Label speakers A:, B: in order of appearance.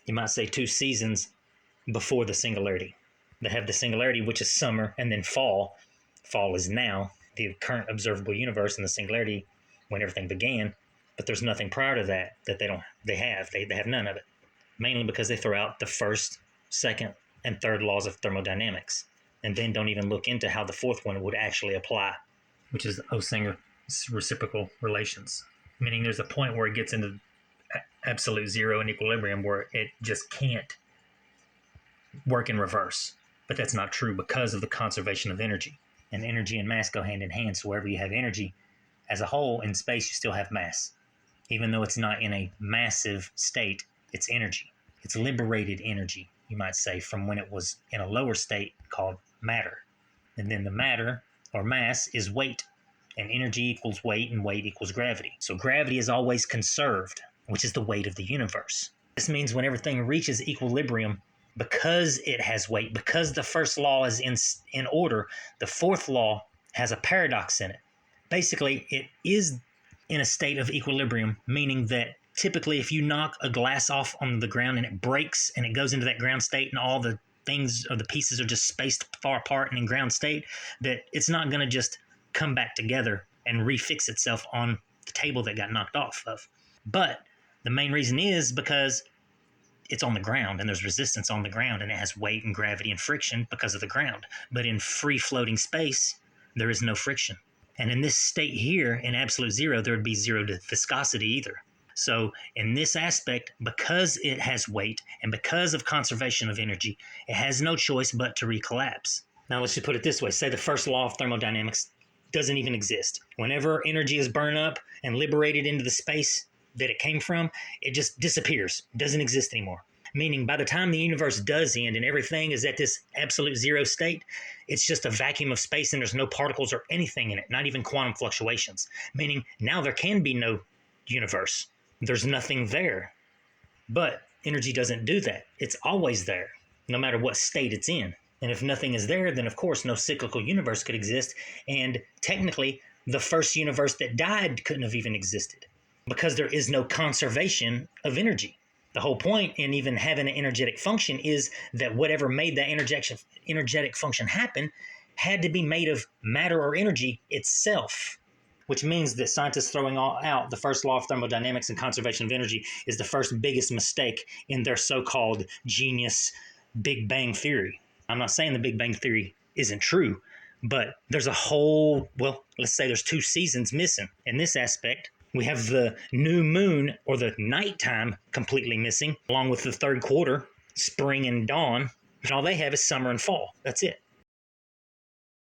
A: you might say 2 seasons before the singularity. They have the singularity, which is summer, and then fall. Fall is now, the current observable universe, and the singularity when everything began. But there's nothing prior to that they have none of it. Mainly because they throw out the first, second, and third laws of thermodynamics, and then don't even look into how the fourth one would actually apply, which is Osinger's reciprocal relations. Meaning there's a point where it gets into absolute zero and equilibrium where it just can't work in reverse. But that's not true because of the conservation of energy. And energy and mass go hand in hand. So wherever you have energy as a whole in space, you still have mass. Even though it's not in a massive state, it's energy. It's liberated energy, you might say, from when it was in a lower state called matter. And then the matter, or mass, is weight. And energy equals weight, and weight equals gravity. So gravity is always conserved, which is the weight of the universe. This means when everything reaches equilibrium, because it has weight, because the first law is in order, the fourth law has a paradox in it. Basically, it is in a state of equilibrium, meaning that typically if you knock a glass off on the ground and it breaks and it goes into that ground state and all the things or the pieces are just spaced far apart and in ground state, that it's not going to just come back together and refix itself on the table that got knocked off of. But the main reason is because it's on the ground and there's resistance on the ground and it has weight and gravity and friction because of the ground. But in free floating space, there is no friction. And in this state here, in absolute zero, there would be zero viscosity either. So in this aspect, because it has weight and because of conservation of energy, it has no choice but to recollapse. Now let's just put it this way. Say the first law of thermodynamics doesn't even exist. Whenever energy is burned up and liberated into the space that it came from, it just disappears, doesn't exist anymore. Meaning by the time the universe does end and everything is at this absolute zero state, it's just a vacuum of space and there's no particles or anything in it, not even quantum fluctuations. Meaning now there can be no universe. There's nothing there. But energy doesn't do that. It's always there, no matter what state it's in. And if nothing is there, then of course no cyclical universe could exist. And technically, the first universe that died couldn't have even existed because there is no conservation of energy. The whole point in even having an energetic function is that whatever made that energetic function happen had to be made of matter or energy itself, which means that scientists throwing out the first law of thermodynamics and conservation of energy is the first biggest mistake in their so-called genius Big Bang theory. I'm not saying the Big Bang theory isn't true, but there's a whole, well, let's say there's 2 seasons missing in this aspect. We have the new moon or the nighttime completely missing, along with the third quarter, spring and dawn. And all they have is summer and fall. That's it.